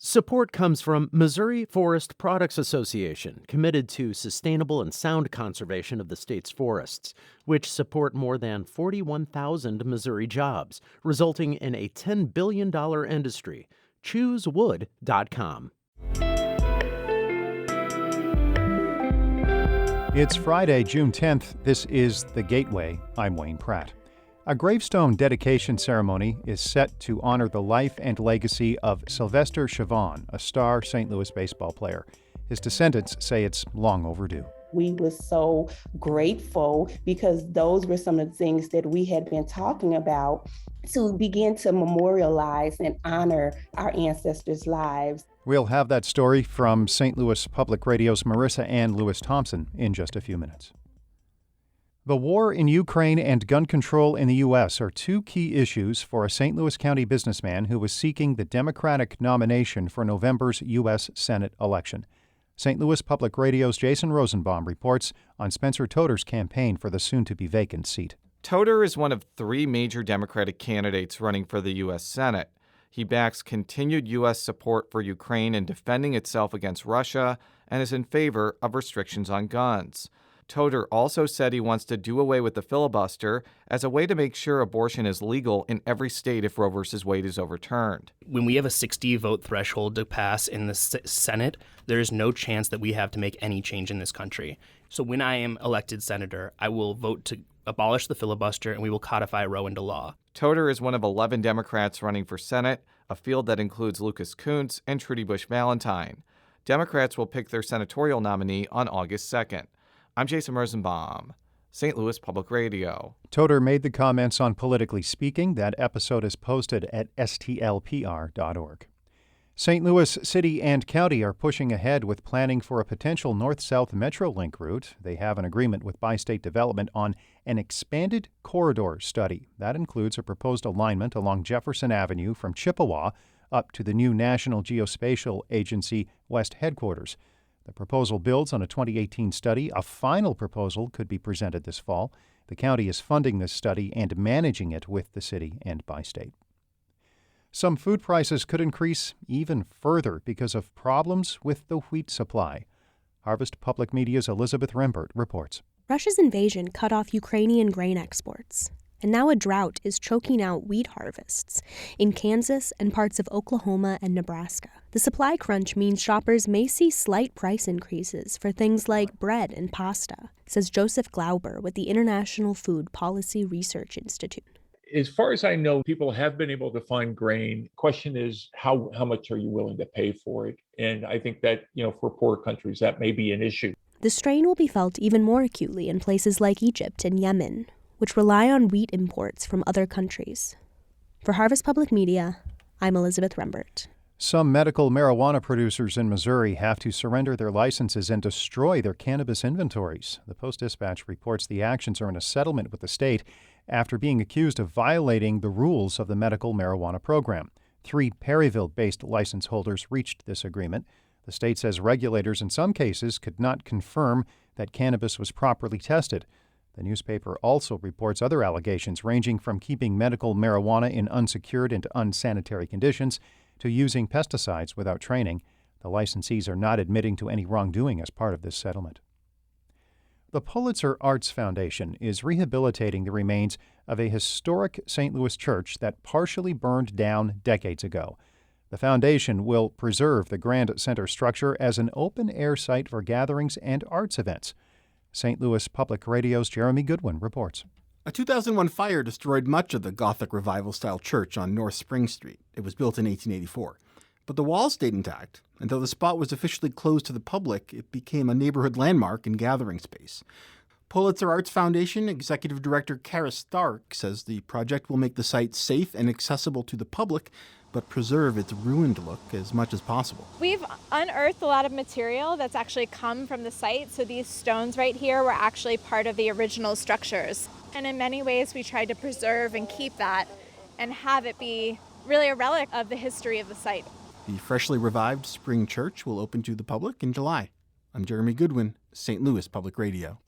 Support comes from Missouri Forest Products Association, committed to sustainable and sound conservation of the state's forests, which support more than 41,000 Missouri jobs, resulting in a $10 billion industry. ChooseWood.com. It's Friday, June 10th. This is The Gateway. I'm Wayne Pratt. A gravestone dedication ceremony is set to honor the life and legacy of Sylvester Chauvin, a star St. Louis baseball player. His descendants say it's long overdue. We were so grateful because those were some of the things that we had been talking about to begin to memorialize and honor our ancestors' lives. We'll have that story from St. Louis Public Radio's Marissa Ann Lewis-Thompson in just a few minutes. The war in Ukraine and gun control in the U.S. are two key issues for a St. Louis County businessman who was seeking the Democratic nomination for November's U.S. Senate election. St. Louis Public Radio's Jason Rosenbaum reports on Spencer Toder's campaign for the soon-to-be vacant seat. Toder is one of three major Democratic candidates running for the U.S. Senate. He backs continued U.S. support for Ukraine in defending itself against Russia and is in favor of restrictions on guns. Toder also said he wants to do away with the filibuster as a way to make sure abortion is legal in every state if Roe v. Wade is overturned. When we have a 60-vote threshold to pass in the Senate, there is no chance that we have to make any change in this country. So when I am elected senator, I will vote to abolish the filibuster and we will codify Roe into law. Toder is one of 11 Democrats running for Senate, a field that includes Lucas Kunce and Trudy Bush Valentine. Democrats will pick their senatorial nominee on August 2nd. I'm Jason Rosenbaum, St. Louis Public Radio. Toder made the comments on Politically Speaking. That episode is posted at stlpr.org. St. Louis City and County are pushing ahead with planning for a potential north-south Metrolink route. They have an agreement with Bi-State Development on an expanded corridor study. That includes a proposed alignment along Jefferson Avenue from Chippewa up to the new National Geospatial Agency West headquarters. The proposal builds on a 2018 study. A final proposal could be presented this fall. The county is funding this study and managing it with the city and Bi-State. Some food prices could increase even further because of problems with the wheat supply. Harvest Public Media's Elizabeth Rembert reports. Russia's invasion cut off Ukrainian grain exports, and now a drought is choking out wheat harvests in Kansas and parts of Oklahoma and Nebraska. The supply crunch means shoppers may see slight price increases for things like bread and pasta, says Joseph Glauber with the International Food Policy Research Institute. As far as I know, people have been able to find grain. Question is, how much are you willing to pay for it? And I think that, for poor countries, that may be an issue. The strain will be felt even more acutely in places like Egypt and Yemen, which rely on wheat imports from other countries. For Harvest Public Media, I'm Elizabeth Rembert. Some medical marijuana producers in Missouri have to surrender their licenses and destroy their cannabis inventories. The Post-Dispatch reports the actions are in a settlement with the state after being accused of violating the rules of the medical marijuana program. 3 Perryville-based license holders reached this agreement. The state says regulators in some cases could not confirm that cannabis was properly tested. The newspaper also reports other allegations ranging from keeping medical marijuana in unsecured and unsanitary conditions to using pesticides without training. The licensees are not admitting to any wrongdoing as part of this settlement. The Pulitzer Arts Foundation is rehabilitating the remains of a historic St. Louis church that partially burned down decades ago. The foundation will preserve the Grand Center structure as an open-air site for gatherings and arts events. St. Louis Public Radio's Jeremy Goodwin reports. A 2001 fire destroyed much of the Gothic Revival-style church on North Spring Street. It was built in 1884. But the walls stayed intact, and though the spot was officially closed to the public, it became a neighborhood landmark and gathering space. Pulitzer Arts Foundation Executive Director Kara Stark says the project will make the site safe and accessible to the public, but preserve its ruined look as much as possible. We've unearthed a lot of material that's actually come from the site, so these stones right here were actually part of the original structures. And in many ways, we tried to preserve and keep that and have it be really a relic of the history of the site. The freshly revived Spring Church will open to the public in July. I'm Jeremy Goodwin, St. Louis Public Radio.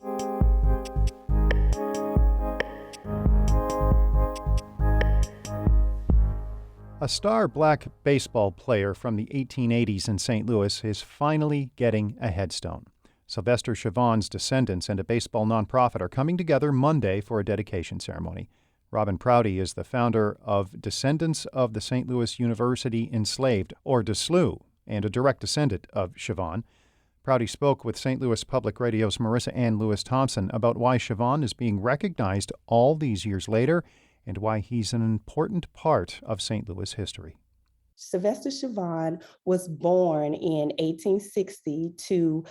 A star black baseball player from the 1880s in St. Louis is finally getting a headstone. Sylvester Chauvin's Descendants and a baseball nonprofit are coming together Monday for a dedication ceremony. Robin Prouty is the founder of Descendants of the St. Louis University Enslaved, or DeSLU, and a direct descendant of Chauvin. Prouty spoke with St. Louis Public Radio's Marissa Ann Lewis-Thompson about why Chauvin is being recognized all these years later and why he's an important part of St. Louis history. Sylvester Chauvin was born in 1860 to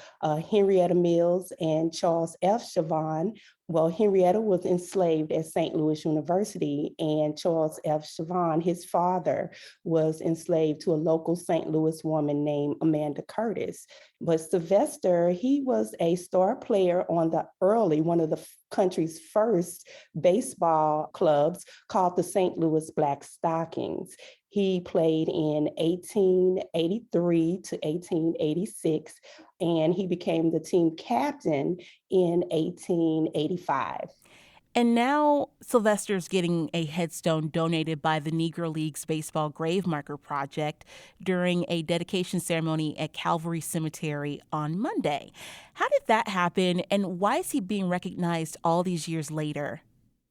Henrietta Mills and Charles F. Chauvin. Well, Henrietta was enslaved at St. Louis University, and Charles F. Chauvin, his father, was enslaved to a local St. Louis woman named Amanda Curtis. But Sylvester, he was a star player on one of the country's first baseball clubs called the St. Louis Black Stockings. He played in 1883 to 1886, and he became the team captain in 1885. And now Sylvester's getting a headstone donated by the Negro League's Baseball Grave Marker Project during a dedication ceremony at Calvary Cemetery on Monday. How did that happen, and why is he being recognized all these years later?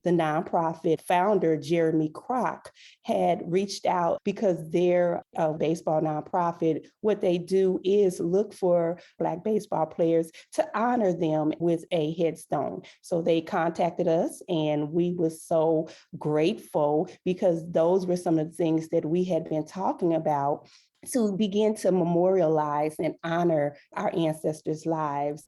The nonprofit founder, Jeremy Kroc, had reached out because they're a baseball nonprofit. What they do is look for Black baseball players to honor them with a headstone. So they contacted us, and we were so grateful because those were some of the things that we had been talking about to begin to memorialize and honor our ancestors' lives.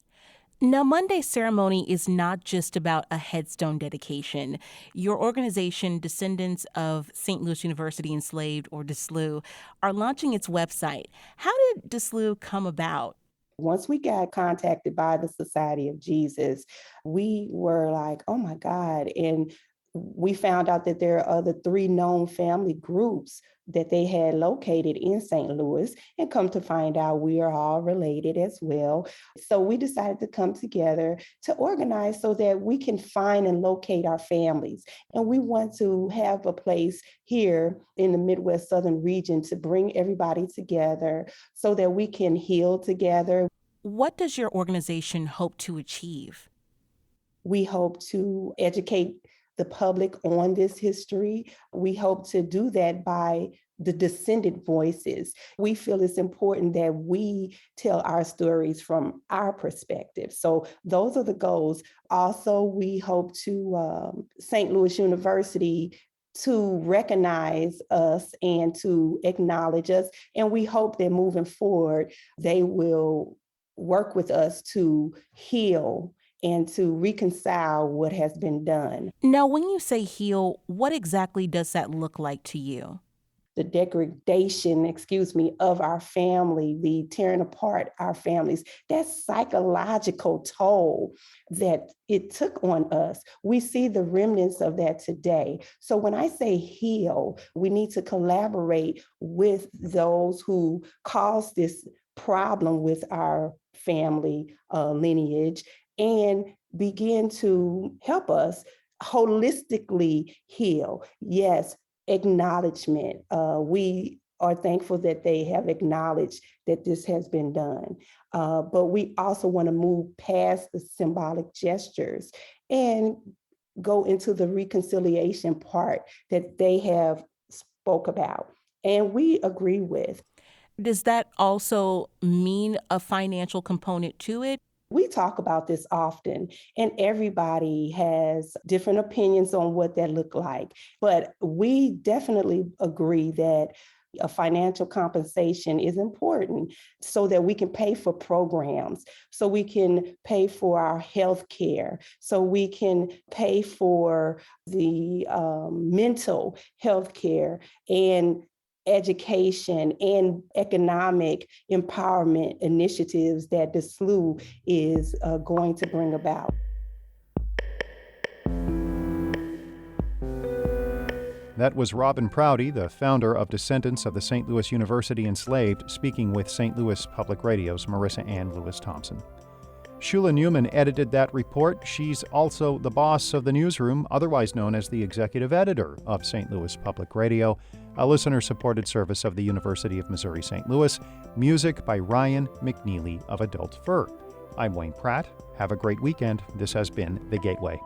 Now, Monday's ceremony is not just about a headstone dedication. Your organization, Descendants of St. Louis University Enslaved, or DeSLU, are launching its website. How did DeSLU come about? Once we got contacted by the Society of Jesus, we were like, oh my God. And we found out that there are other 3 known family groups that they had located in St. Louis, and come to find out we are all related as well. So we decided to come together to organize so that we can find and locate our families. And we want to have a place here in the Midwest Southern region to bring everybody together so that we can heal together. What does your organization hope to achieve? We hope to educate the public on this history. We hope to do that by the descendant voices. We feel it's important that we tell our stories from our perspective. So those are the goals. Also, we hope to St. Louis University to recognize us and to acknowledge us. And we hope that moving forward, they will work with us to heal and to reconcile what has been done. Now, when you say heal, what exactly does that look like to you? The degradation, of our family, the tearing apart our families, that psychological toll that it took on us. We see the remnants of that today. So when I say heal, we need to collaborate with those who caused this problem with our family lineage and begin to help us holistically heal. Yes, acknowledgement. We are thankful that they have acknowledged that this has been done. But we also want to move past the symbolic gestures and go into the reconciliation part that they have spoke about and we agree with. Does that also mean a financial component to it? We talk about this often, and everybody has different opinions on what that look like. But we definitely agree that a financial compensation is important so that we can pay for programs, so we can pay for our health care, so we can pay for the mental health care and education and economic empowerment initiatives that the DeSLU is going to bring about. That was Robin Prouty, the founder of Descendants of the St. Louis University Enslaved, speaking with St. Louis Public Radio's Marissa Ann Lewis-Thompson. Shula Newman edited that report. She's also the boss of the newsroom, otherwise known as the executive editor of St. Louis Public Radio. a listener-supported service of the University of Missouri St. Louis. Music by Ryan McNeely of Adult Fur. I'm Wayne Pratt. Have a great weekend. This has been The Gateway.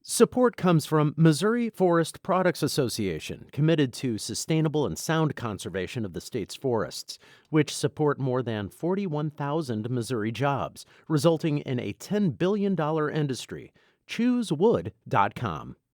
Support comes from Missouri Forest Products Association, committed to sustainable and sound conservation of the state's forests, which support more than 41,000 Missouri jobs, resulting in a $10 billion industry. ChooseWood.com.